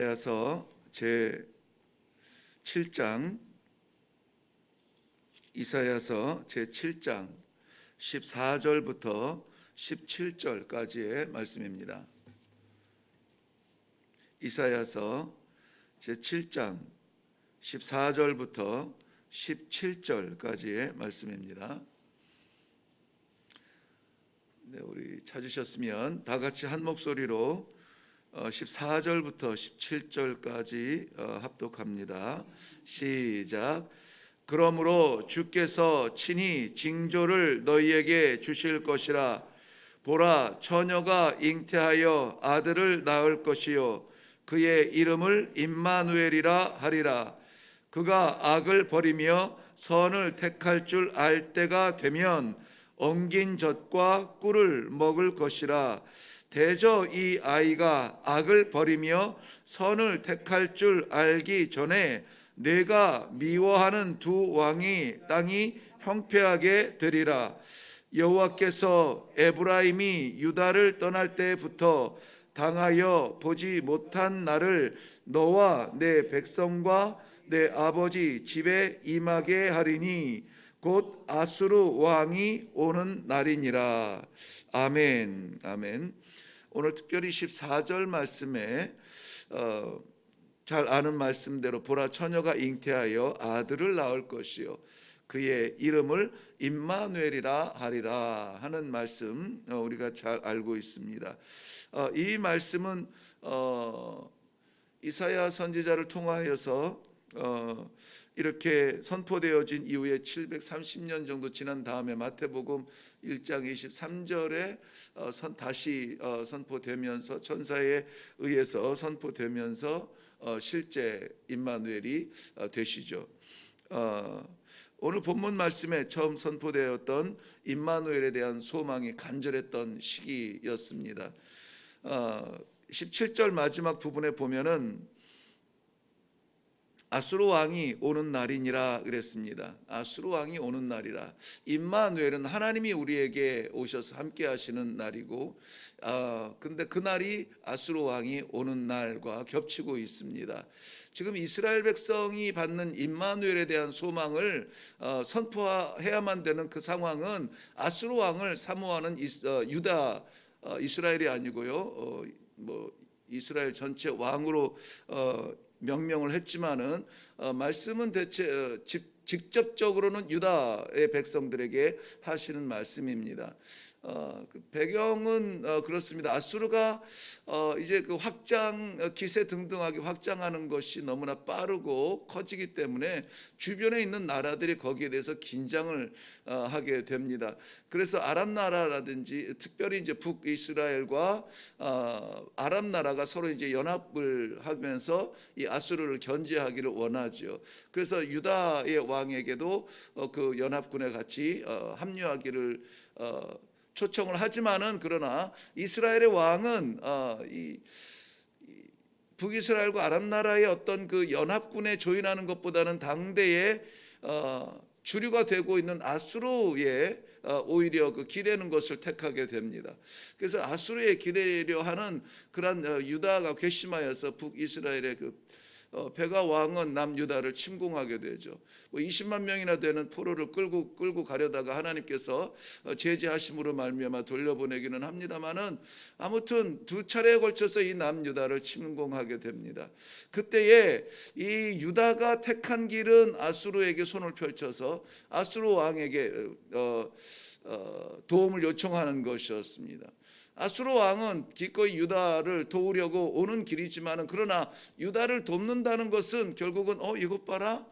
이사야서 제 7장 이사야서 제 7장 14절부터 17절까지의 말씀입니다. 이사야서 제 7장 14절부터 17절까지의 말씀입니다. 네, 우리 찾으셨으면 다 같이 한 목소리로 14절부터 17절까지 합독합니다. 시작. 그러므로 주께서 친히 징조를 너희에게 주실 것이라. 보라, 처녀가 잉태하여 아들을 낳을 것이요 그의 이름을 임마누엘이라 하리라. 그가 악을 버리며 선을 택할 줄 알 때가 되면 엉긴 젖과 꿀을 먹을 것이라. 대저 이 아이가 악을 버리며 선을 택할 줄 알기 전에 내가 미워하는 두 왕이 땅이 형폐하게 되리라. 여호와께서 에브라임이 유다를 떠날 때부터 당하여 보지 못한 날을 너와 내 백성과 내 아버지 집에 임하게 하리니 곧 아수르 왕이 오는 날이니라. 아멘. 아멘. 오늘 특별히 14절 말씀에 잘 아는 말씀대로 보라, 처녀가 잉태하여 아들을 낳을 것이요 그의 이름을 임마누엘이라 하리라 하는 말씀 우리가 잘 알고 있습니다. 이 말씀은 이사야 선지자를 통하여서 이렇게 선포되어진 이후에 730년 정도 지난 다음에 마태복음 1장 23절에 다시 선포되면서 천사에 의해서 선포되면서 실제 임마누엘이 되시죠. 오늘 본문 말씀에 처음 선포되었던 임마누엘에 대한 소망이 간절했던 시기였습니다. 17절 마지막 부분에 보면은 아수르 왕이 오는 날이니라 그랬습니다. 아수르 왕이 오는 날이라. 임마누엘은 하나님이 우리에게 오셔서 함께 하시는 날이고, 근데 그 날이 아수르 왕이 오는 날과 겹치고 있습니다. 지금 이스라엘 백성이 받는 임마누엘에 대한 소망을 선포해야만 되는 그 상황은 아수르 왕을 사모하는 유다, 이스라엘이 아니고요. 이스라엘 전체 왕으로 명명을 했지만은 말씀은 대체 직접적으로는 유다의 백성들에게 하시는 말씀입니다. 그 배경은 그렇습니다. 아수르가 이제 그 확장 기세 등등하게 확장하는 것이 너무나 빠르고 커지기 때문에 주변에 있는 나라들이 거기에 대해서 긴장을 하게 됩니다. 그래서 아람 나라라든지 특별히 이제 북이스라엘과 아람 나라가 서로 이제 연합을 하면서 이 아수르를 견제하기를 원하죠. 그래서 유다의 왕에게도 그 연합군에 같이 합류하기를 초청을 하지만은 그러나 이스라엘의 왕은 이 북이스라엘과 아람 나라의 어떤 그 연합군에 조인하는 것보다는 당대에 주류가 되고 있는 아수르에 오히려 그 기대는 것을 택하게 됩니다. 그래서 아수르에 기대려 하는 그런 유다가 괘씸하여서 북이스라엘의 그 베가 왕은 남유다를 침공하게 되죠. 20만 명이나 되는 포로를 끌고 가려다가 하나님께서 제지하심으로 말미암아 돌려보내기는 합니다만은 아무튼 두 차례에 걸쳐서 이 남유다를 침공하게 됩니다. 그때에 이 유다가 택한 길은 아수르에게 손을 펼쳐서 아수르 왕에게 도움을 요청하는 것이었습니다. 아수르 왕은 기꺼이 유다를 도우려고 오는 길이지만은 그러나 유다를 돕는다는 것은 결국은 이것 봐라,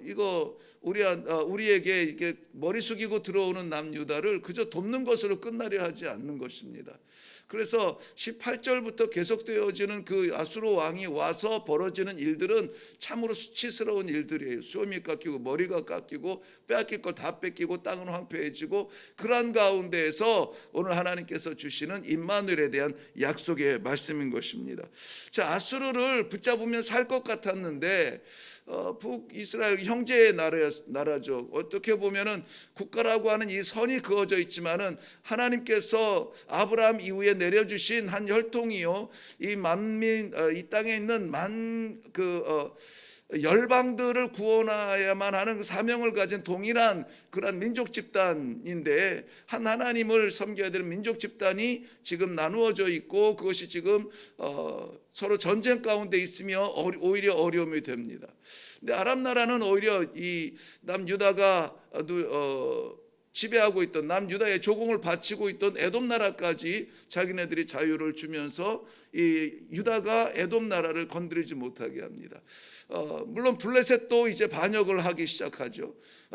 이거 우리에게 이게 머리 숙이고 들어오는 남유다를 그저 돕는 것으로 끝나려 하지 않는 것입니다. 그래서 18절부터 계속되어지는 그 아수르 왕이 와서 벌어지는 일들은 참으로 수치스러운 일들이에요. 수염이 깎이고 머리가 깎이고 빼앗길 걸 다 뺏기고 땅은 황폐해지고 그러한 가운데에서 오늘 하나님께서 주시는 임마누엘에 대한 약속의 말씀인 것입니다. 자, 아수르를 붙잡으면 살 것 같았는데 북이스라엘 형제의 나라죠. 어떻게 보면은 국가라고 하는 이 선이 그어져 있지만은 하나님께서 아브라함 이후에 내려주신 한 혈통이요, 이 만민, 이 땅에 있는 열방들을 구원해야만 하는 그 사명을 가진 동일한 그런 민족 집단인데, 한 하나님을 섬겨야 되는 민족 집단이 지금 나누어져 있고, 그것이 지금 서로 전쟁 가운데 있으며 오히려 어려움이 됩니다. 근데 아람 나라는 오히려 이 남유다가 지배하고 있던, 남유다의 조공을 바치고 있던 에돔 나라까지 자기네들이 자유를 주면서 이 유다가 에돔 나라를 건드리지 못하게 합니다. 물론 블레셋도 이제 반역을 하기 시작하죠.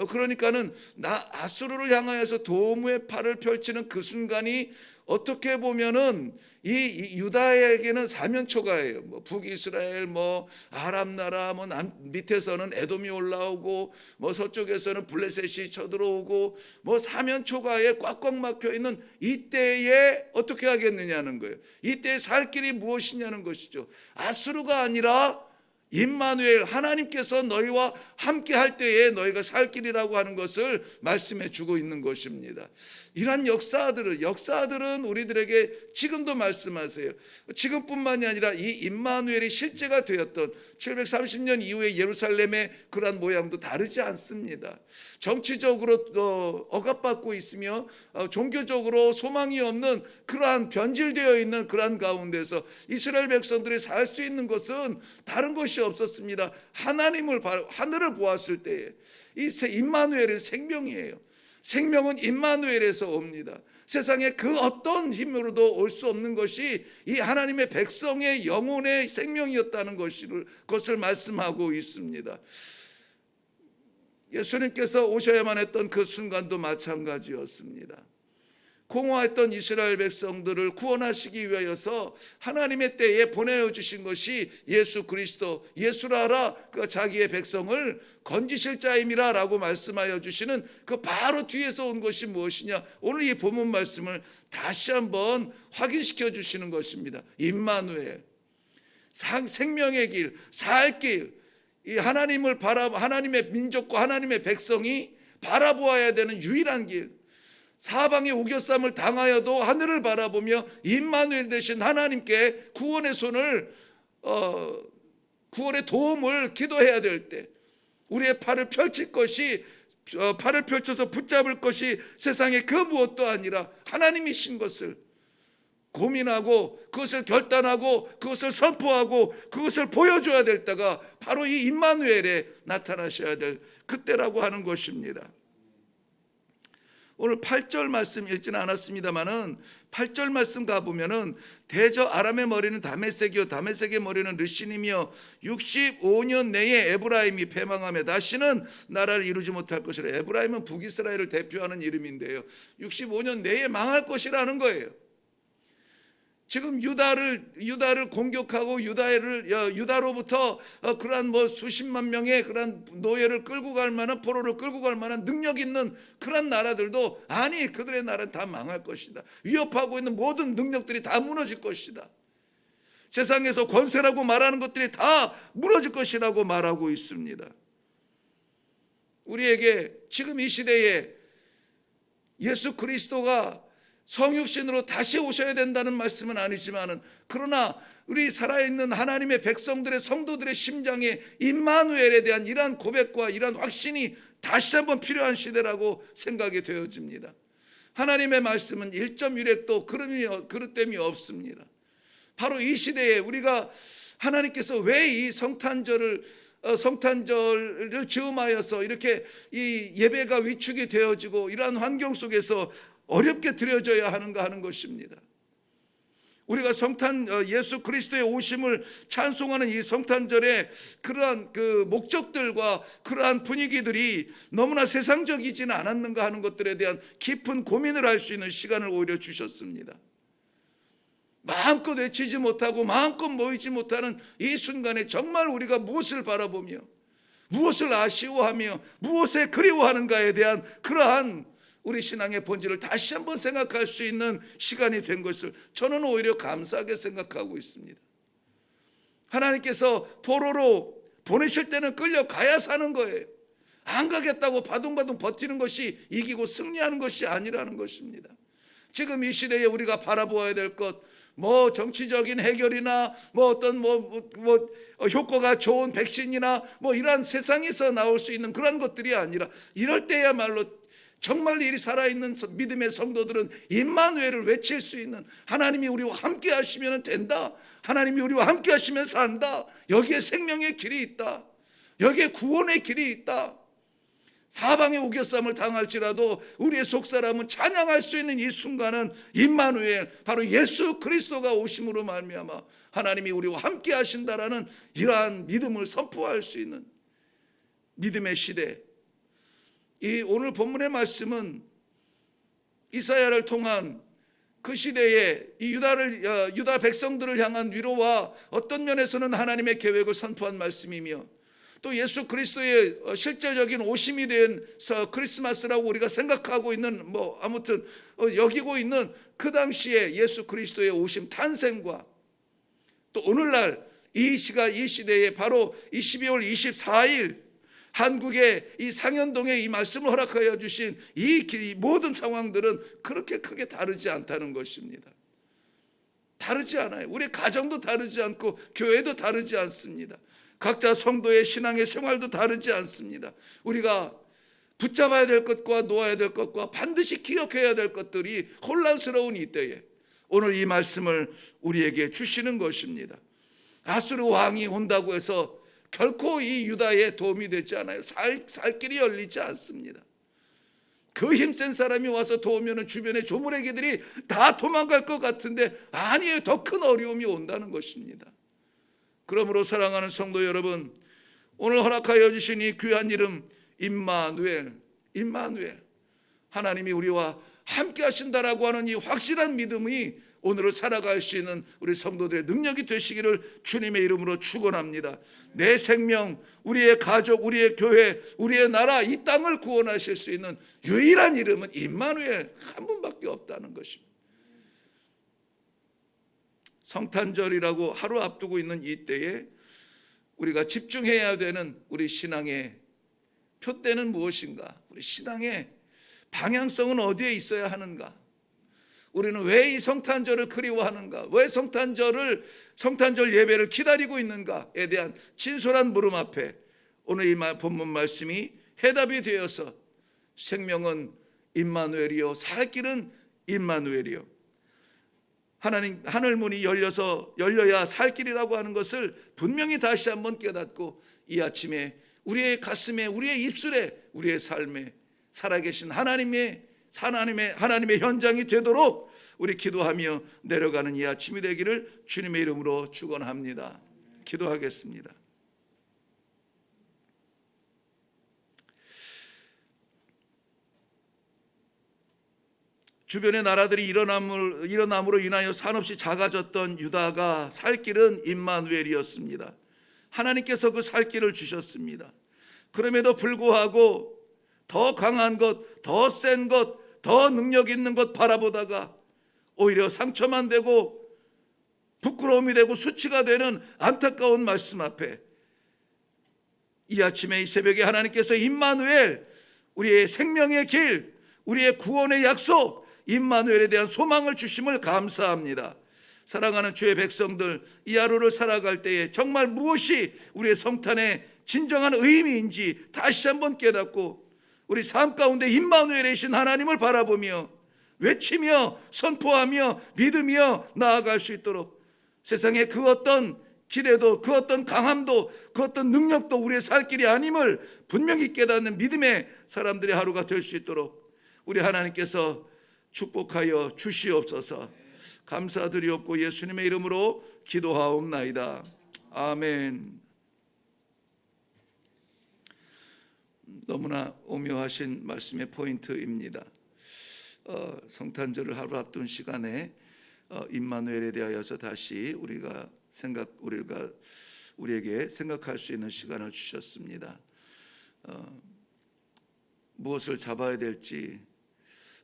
그러니까는 아수르를 향하여서 도무의 팔을 펼치는 그 순간이 어떻게 보면은 이 유다에게는 사면초가예요. 뭐 북이스라엘, 뭐 아람 나라, 뭐 밑에서는 에돔이 올라오고, 뭐 서쪽에서는 블레셋이 쳐들어오고, 뭐 사면초가에 꽉꽉 막혀 있는 이때에 어떻게 하겠느냐는 거예요. 이때에 살 길이 무엇이냐는 것이죠. 아수르가 아니라 임마누엘, 하나님께서 너희와 함께 할 때에 너희가 살 길이라고 하는 것을 말씀해 주고 있는 것입니다. 이러한 역사들은 우리들에게 지금도 말씀하세요. 지금뿐만이 아니라 이 임마누엘이 실제가 되었던 730년 이후에 예루살렘의 그러한 모양도 다르지 않습니다. 정치적으로 억압받고 있으며 종교적으로 소망이 없는 그러한 변질되어 있는 그러한 가운데서 이스라엘 백성들이 살 수 있는 것은 다른 것이 없었습니다. 하늘을 보았을 때에 이 임마누엘의 생명이에요. 생명은 임마누엘에서 옵니다. 세상에 그 어떤 힘으로도 올 수 없는 것이 이 하나님의 백성의 영혼의 생명이었다는 것을 말씀하고 있습니다. 예수님께서 오셔야만 했던 그 순간도 마찬가지였습니다. 공허했던 이스라엘 백성들을 구원하시기 위하여서 하나님의 때에 보내주신 것이 예수 그리스도, 예수라라 그 자기의 백성을 건지실 자임이라 라고 말씀하여 주시는 그 바로 뒤에서 온 것이 무엇이냐, 오늘 이 본문 말씀을 다시 한번 확인시켜 주시는 것입니다. 임마누엘, 생명의 길, 살 길, 이 하나님의 민족과 하나님의 백성이 바라보아야 되는 유일한 길, 사방의 우겨쌈을 당하여도 하늘을 바라보며 임마누엘 되신 하나님께 구원의 손을 구원의 도움을 기도해야 될 때, 우리의 팔을 펼쳐서 붙잡을 것이 세상의 그 무엇도 아니라 하나님이신 것을 고민하고, 그것을 결단하고, 그것을 선포하고, 그것을 보여줘야 될 때가 바로 이 임마누엘에 나타나셔야 될 그때라고 하는 것입니다. 오늘 8절 말씀 읽지는 않았습니다만은 8절 말씀 가보면은 대저 아람의 머리는 다메섹이요 다메섹의 머리는 르신이며 65년 내에 에브라임이 패망하며 다시는 나라를 이루지 못할 것이라. 에브라임은 북이스라엘을 대표하는 이름인데요, 65년 내에 망할 것이라는 거예요. 지금 유다를 공격하고 유다로부터 그러한 뭐 수십만 명의 그러한 노예를 끌고 갈 만한, 포로를 끌고 갈 만한 능력 있는 그러한 나라들도 아니, 그들의 나라는 다 망할 것이다. 위협하고 있는 모든 능력들이 다 무너질 것이다. 세상에서 권세라고 말하는 것들이 다 무너질 것이라고 말하고 있습니다. 우리에게 지금 이 시대에 예수 그리스도가 성육신으로 다시 오셔야 된다는 말씀은 아니지만은, 그러나 우리 살아있는 하나님의 백성들의, 성도들의 심장에 임마누엘에 대한 이러한 고백과 이러한 확신이 다시 한번 필요한 시대라고 생각이 되어집니다. 하나님의 말씀은 1.1획도 그릇됨이 없습니다. 바로 이 시대에 우리가 하나님께서 왜 이 성탄절을 즈음하여서 이렇게 이 예배가 위축이 되어지고 이러한 환경 속에서 어렵게 드려져야 하는가 하는 것입니다. 우리가 예수 그리스도의 오심을 찬송하는 이 성탄절의 그러한 그 목적들과 그러한 분위기들이 너무나 세상적이지는 않았는가 하는 것들에 대한 깊은 고민을 할 수 있는 시간을 오히려 주셨습니다. 마음껏 외치지 못하고 마음껏 모이지 못하는 이 순간에 정말 우리가 무엇을 바라보며, 무엇을 아쉬워하며, 무엇에 그리워하는가에 대한 그러한 우리 신앙의 본질을 다시 한번 생각할 수 있는 시간이 된 것을 저는 오히려 감사하게 생각하고 있습니다. 하나님께서 포로로 보내실 때는 끌려가야 사는 거예요. 안 가겠다고 바둥바둥 버티는 것이 이기고 승리하는 것이 아니라는 것입니다. 지금 이 시대에 우리가 바라보아야 될 것, 뭐 정치적인 해결이나 뭐 어떤 효과가 좋은 백신이나 뭐 이러한 세상에서 나올 수 있는 그런 것들이 아니라, 이럴 때야말로 정말 이 살아있는 믿음의 성도들은 임마누엘을 외칠 수 있는, 하나님이 우리와 함께 하시면 된다, 하나님이 우리와 함께 하시면 산다, 여기에 생명의 길이 있다, 여기에 구원의 길이 있다. 사방에 우겨쌈을 당할지라도 우리의 속사람은 찬양할 수 있는 이 순간은 임마누엘, 바로 예수 그리스도가 오심으로 말미암아 하나님이 우리와 함께 하신다라는 이러한 믿음을 선포할 수 있는 믿음의 시대. 이 오늘 본문의 말씀은 이사야를 통한 그 시대에 이 유다 백성들을 향한 위로와 어떤 면에서는 하나님의 계획을 선포한 말씀이며, 또 예수 그리스도의 실제적인 오심이 된 크리스마스라고 우리가 생각하고 있는, 아무튼 여기고 있는 그 당시에 예수 그리스도의 오심 탄생과, 또 오늘날 이 시대에 바로 이 12월 24일 한국의 이 상현동에 이 말씀을 허락하여 주신 이 모든 상황들은 그렇게 크게 다르지 않다는 것입니다. 다르지 않아요. 우리 가정도 다르지 않고 교회도 다르지 않습니다. 각자 성도의 신앙의 생활도 다르지 않습니다. 우리가 붙잡아야 될 것과 놓아야 될 것과 반드시 기억해야 될 것들이 혼란스러운 이때에 오늘 이 말씀을 우리에게 주시는 것입니다. 아수르 왕이 온다고 해서 결코 이 유다에 도움이 되지 않아요. 살 길이 열리지 않습니다. 그 힘센 사람이 와서 도우면 주변의 조물애기들이 다 도망갈 것 같은데, 아니에요. 더 큰 어려움이 온다는 것입니다. 그러므로 사랑하는 성도 여러분, 오늘 허락하여 주신 이 귀한 이름 임마누엘, 하나님이 우리와 함께 하신다라고 하는 이 확실한 믿음이 오늘을 살아갈 수 있는 우리 성도들의 능력이 되시기를 주님의 이름으로 축원합니다. 내 생명, 우리의 가족, 우리의 교회, 우리의 나라, 이 땅을 구원하실 수 있는 유일한 이름은 임마누엘 한 분밖에 없다는 것입니다. 성탄절이라고 하루 앞두고 있는 이때에 우리가 집중해야 되는 우리 신앙의 표대는 무엇인가? 우리 신앙의 방향성은 어디에 있어야 하는가? 우리는 왜 이 성탄절을 그리워하는가? 왜 성탄절 예배를 기다리고 있는가에 대한 진솔한 물음 앞에 오늘 이 본문 말씀이 해답이 되어서 생명은 임마누엘이요, 살 길은 임마누엘이요, 하늘 문이 열려야 살 길이라고 하는 것을 분명히 다시 한번 깨닫고, 이 아침에 우리의 가슴에, 우리의 입술에, 우리의 삶에 살아계신 하나님의 현장이 되도록 우리 기도하며 내려가는 이 아침이 되기를 주님의 이름으로 축원합니다. 기도하겠습니다. 주변의 나라들이 일어남으로 인하여 산없이 작아졌던 유다가 살 길은 임마누엘이었습니다. 하나님께서 그 살 길을 주셨습니다. 그럼에도 불구하고 더 강한 것, 더 센 것, 더 능력 있는 것 바라보다가 오히려 상처만 되고 부끄러움이 되고 수치가 되는 안타까운 말씀 앞에 이 아침에 이 새벽에 하나님께서 임마누엘, 우리의 생명의 길, 우리의 구원의 약속, 임마누엘에 대한 소망을 주심을 감사합니다. 사랑하는 주의 백성들, 이 하루를 살아갈 때에 정말 무엇이 우리의 성탄의 진정한 의미인지 다시 한번 깨닫고 우리 삶 가운데 임마누엘이신 하나님을 바라보며 외치며 선포하며 믿으며 나아갈 수 있도록, 세상의 그 어떤 기대도, 그 어떤 강함도, 그 어떤 능력도 우리의 살 길이 아님을 분명히 깨닫는 믿음의 사람들의 하루가 될 수 있도록 우리 하나님께서 축복하여 주시옵소서. 감사드리옵고 예수님의 이름으로 기도하옵나이다. 아멘. 너무나 오묘하신 말씀의 포인트입니다. 성탄절을 하루 앞둔 시간에 임마누엘에 대하여서 다시 우리에게 생각할 수 있는 시간을 주셨습니다. 무엇을 잡아야 될지,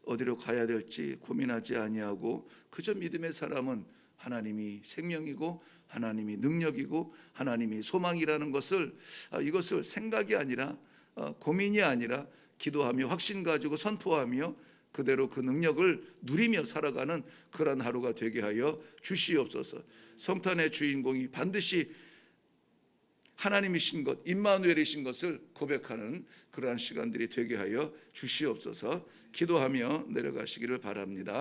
어디로 가야 될지 고민하지 아니하고 그저 믿음의 사람은 하나님이 생명이고 하나님이 능력이고 하나님이 소망이라는 것을, 이것을 생각이 아니라 고민이 아니라 기도하며 확신 가지고 선포하며 그대로 그 능력을 누리며 살아가는 그러한 하루가 되게 하여 주시옵소서. 성탄의 주인공이 반드시 하나님이신 것, 임마누엘이신 것을 고백하는 그러한 시간들이 되게 하여 주시옵소서. 기도하며 내려가시기를 바랍니다.